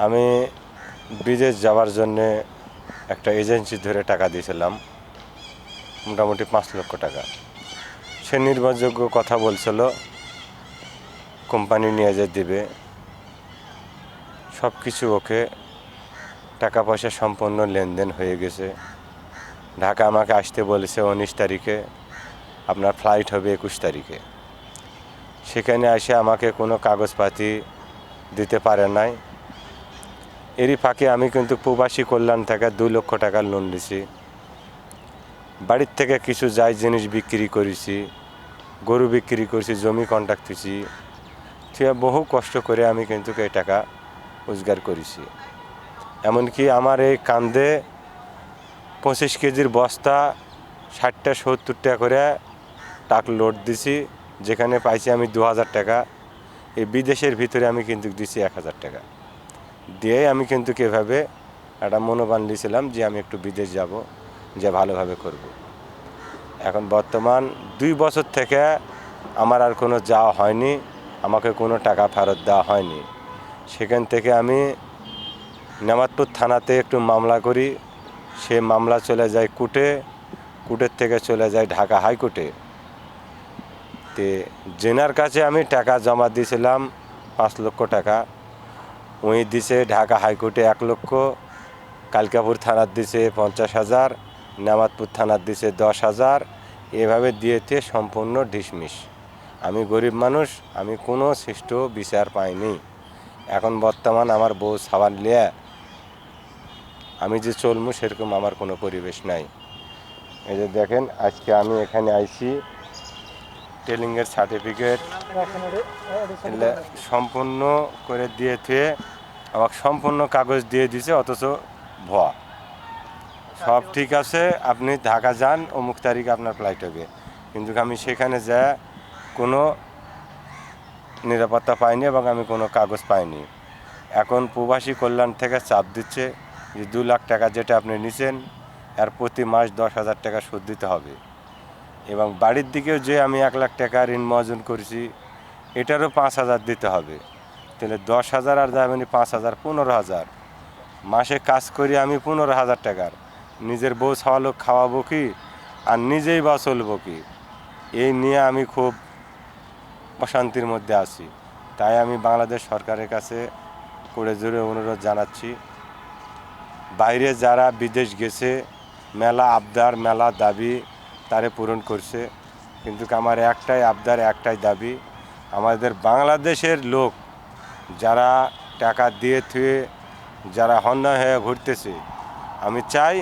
আমি বিদেশ যাওয়ার জন্যে একটা এজেন্সি ধরে টাকা দিয়েছিলাম, মোটামুটি 5 লক্ষ টাকা। সে নির্ভরযোগ্য কথা বলছিল, কোম্পানি নিয়ে যে দিবে, সব কিছু ওকে, টাকা পয়সা সম্পূর্ণ লেনদেন হয়ে গেছে। ঢাকা আমাকে আসতে বলেছে 19 তারিখে, আপনার ফ্লাইট হবে 21 তারিখে। সেখানে এসে আমাকে কোনো কাগজপাতি দিতে পারে নাই। এরই ফাঁকে আমি কিন্তু প্রবাসী কল্যাণ থেকে 2 লক্ষ টাকা লোন নিয়েছি। বাড়ির থেকে কিছু যাই জিনিস বিক্রি করেছি, গরু বিক্রি করেছি, জমি কন্ট্রাক্ট দিয়েছি, বহু কষ্ট করে আমি কিন্তু এই টাকা রোজগার করেছি। এমনকি আমার এই কান্দে 25 কেজির বস্তা 60টা 70 টাকা করে টাক লোড দিছি, যেখানে পাইছি আমি 2000 টাকা। এই বিদেশের ভিতরে আমি কিন্তু দিছি 1000 টাকা দিয়ে আমি কিন্তু এভাবে একটা মনোবান নিয়েছিলাম যে আমি একটু বিদেশ যাব, যে ভালোভাবে করব। এখন বর্তমান 2 বছর থেকে আমার আর কোনো যাওয়া হয়নি, আমাকে কোনো টাকা ফেরত দেওয়া হয়নি। সেখান থেকে আমি নেমাতপুর থানাতে একটু মামলা করি, সে মামলা চলে যায় কোর্টে, কোর্টের থেকে চলে যায় ঢাকা হাইকোর্টে। তে জেনার কাছে আমি টাকা জমা দিয়েছিলাম 5 লক্ষ টাকা, উনি দিছে ঢাকা হাইকোর্টে 1 লক্ষ, কালকাপুর থানার দিছে 50,000, নেমাতপুর থানার দিছে 10,000। এভাবে দিয়েতে সম্পূর্ণ ডিসমিস। আমি গরিব মানুষ, আমি কোনো সুষ্ঠু বিচার পাইনি। এখন বর্তমান আমার বউ সাবান লিয়ে আমি যে চলমু সেরকম আমার কোনো পরিবেশ নাই। এই যে দেখেন, আজকে আমি এখানে আইছি, ট্রেনিংয়ের সার্টিফিকেট সম্পূর্ণ করে দিয়েছে, আমাকে সম্পূর্ণ কাগজ দিয়ে দিছে, অথচ ভুয়া। সব ঠিক আছে, আপনি ঢাকা যান, অমুক তারিখে আপনার ফ্লাইট হবে, কিন্তু আমি সেখানে যা কোনো নিরাপত্তা পাইনি এবং আমি কোনো কাগজ পাইনি। এখন প্রবাসী কল্যাণ থেকে চাপ দিচ্ছে যে 2 লাখ টাকা যেটা আপনি নিছেন, আর প্রতি মাস 10,000 টাকা সুদ দিতে হবে। এবং বাড়ির দিকেও যে আমি 1 লাখ টাকা ঋণ মহাজন করেছি, এটারও 5,000 দিতে হবে। তাহলে 10,000 আর যাবেনি 5,000, 15,000। মাসে কাজ করি আমি 15,000 টাকার, নিজের বউ ছাওয়ালো খাওয়াবো কি, আর নিজেই বা চলবো কি? এই নিয়ে আমি খুব অশান্তির মধ্যে আছি। তাই আমি বাংলাদেশ সরকারের কাছে করে জোরে অনুরোধ জানাচ্ছি, বাইরে যারা বিদেশ গেছে, মেলা আবদার, মেলা দাবি তারে পূরণ করছে, কিন্তু আমার একটাই আবদার, একটাই দাবি, আমাদের বাংলাদেশের লোক যারা টাকা দিয়ে থুয়ে যারা হন্যা হয়ে ঘুরতেছে, আমি চাই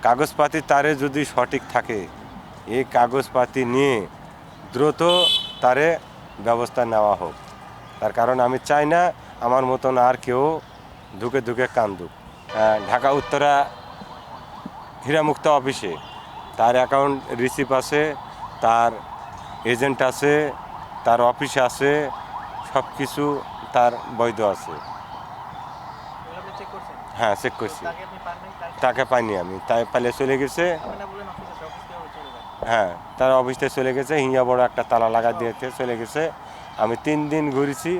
কাগজপাতি তারে যদি সঠিক থাকে, এই কাগজপাতি নিয়ে দ্রুত তারে ব্যবস্থা নেওয়া হোক। তার কারণ আমি চাই না আমার মতন আর কেউ ধুকে ধুকে কান্দুক। ঢাকা উত্তরা হীরামুক্ত অফিসে তার অ্যাকাউন্ট রিসিপ্ট আছে, তার এজেন্ট আছে, তার অফিস আছে, সব কিছু তার বৈধ আছে। হ্যাঁ, চেক করছি, তাকে পাইনি আমি, তাই পালে চলে গেছে। হ্যাঁ, তার অফিসে চলে গেছে, হিঙ্গা বড় একটা তালা লাগা দিয়েছে, চলে গেছে। আমি 3 দিন ঘুরেছি,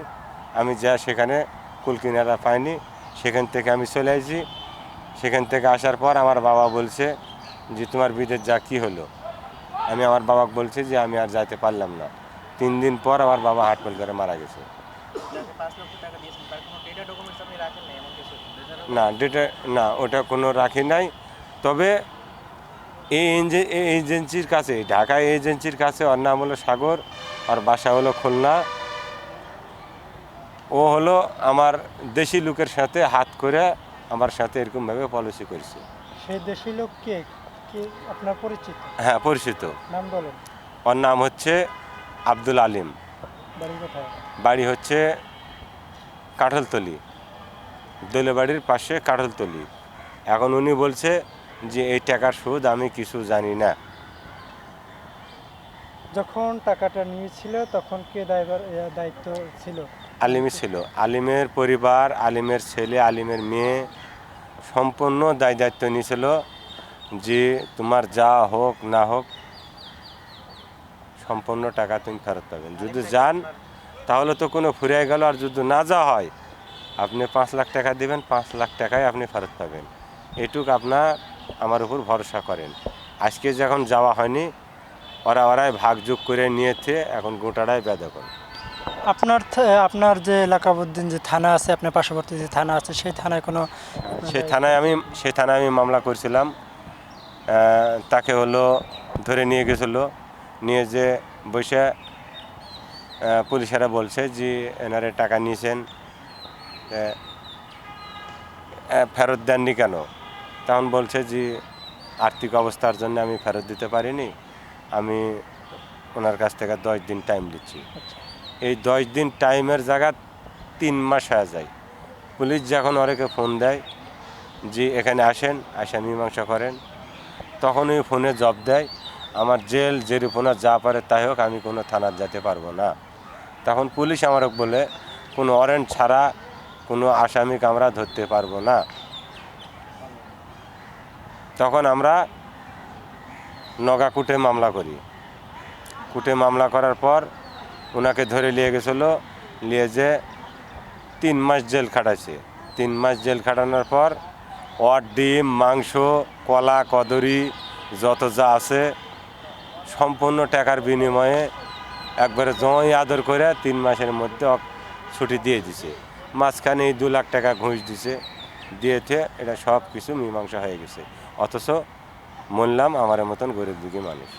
আমি যা সেখানে কুল কিনারা পাইনি, সেখান থেকে আমি চলে আসি। সেখান থেকে আসার পর আমার বাবা বলছে যে তোমার বিদেশ যা কী হলো। আমি আমার বাবাকে বলছি যে আমি আর যাইতে পারলাম না। 3 দিন পর আমার বাবা হার্ট ফেল করে মারা গেছে। না, ডেটা না, ওটা কোনো রাখি নাই। তবে এই এজেন্সির কাছে, ঢাকা এজেন্সির কাছে, ওর নাম হলো সাগর, আর বাসা হলো খুলনা। ও হলো আমার দেশি লোকের সাথে হাত করে আমার সাথে এরকমভাবে পলিসি করছে। সেই দেশি লোক কে, কি আপনার পরিচিত? হ্যাঁ, পরিচিত। নাম বলেন। ওর নাম হচ্ছে আব্দুল আলিম। বাড়ি কোথায়? বাড়ি হচ্ছে কাঁঠালতলি, দৈলবাড়ির পাশে কাঁঠালতলি। এখন উনি বলছে যে এই টাকার সুদ আমি কিছু জানি না। যখন টাকাটা নিয়েছিল তখন কে দায়িত্ব ছিল? আলিমই ছিল। আলিমের পরিবার, আলিমের ছেলে, আলিমের মেয়ে সম্পূর্ণ দায়িত্ব নিয়েছিল যে তোমার যা হোক না হোক সম্পূর্ণ টাকা তুমি ফেরত পাবেন। যদি যান তাহলে তো কোনো ফুরিয়ে গেল, আর যদি না যাওয়া হয় আপনি 5 লাখ টাকা দিবেন, 5 লাখ টাকায় আপনি ফেরত পাবেন। এটুক আপনার আমার উপর ভরসা করেন। আজকে যখন যাওয়া হয়নি, ওরাই ভাগযোগ করে নিয়েছে, এখন গোটাটাই বেদখল। আপনার যে এলাকাবুদ্দিন যে থানা আছে, আপনার পার্শ্ববর্তী যে থানা আছে, সেই থানায় কোনো সে থানায় আমি মামলা করছিলাম। তাকে হলো ধরে নিয়ে গেছিলো, নিয়ে যে বসে পুলিশেরা বলছে যে এনারে টাকা নিয়েছেন, ফেরত দেননি কেন? তখন বলছে যে আর্থিক অবস্থার জন্য আমি ফেরত দিতে পারিনি, আমি ওনার কাছ থেকে 10 দিন টাইম দিচ্ছি। এই 10 দিন টাইমের জায়গা 3 মাস হয়ে যায়। পুলিশ যখন ওকে ফোন দেয় যে এখানে আসেন, আসে মীমাংসা করেন, তখন ওই ফোনে জব দেয় আমার জেল জেরিপোনা যা পারে তাই হোক, আমি কোনো থানার যেতে পারবো না। তখন পুলিশ আমার বলে কোনো ওয়ারেন্ট ছাড়া কোনো আসামিকে আমরা ধরতে পারবো না। তখন আমরা নগাকুটে মামলা করি। কুটে মামলা করার পর ওনাকে ধরে নিয়ে গেছিলো, নিয়ে যে 3 মাস জেল খাটাইছে। 3 মাস জেল খাটানোর পর ওর ডিম, মাংস, কলা কদরি যত যা আছে সম্পূর্ণ টাকার বিনিময়ে একবারে জমাই আদর করে 3 মাসের মধ্যে ছুটি দিয়ে দিছে। মাঝখানে এই 2 লাখ টাকা ঘুষ দিয়েছে। এটা সব কিছু মীমাংসা হয়ে গেছে। অথচ মরলাম আমার মতন গরিব দুঃখী মানুষ।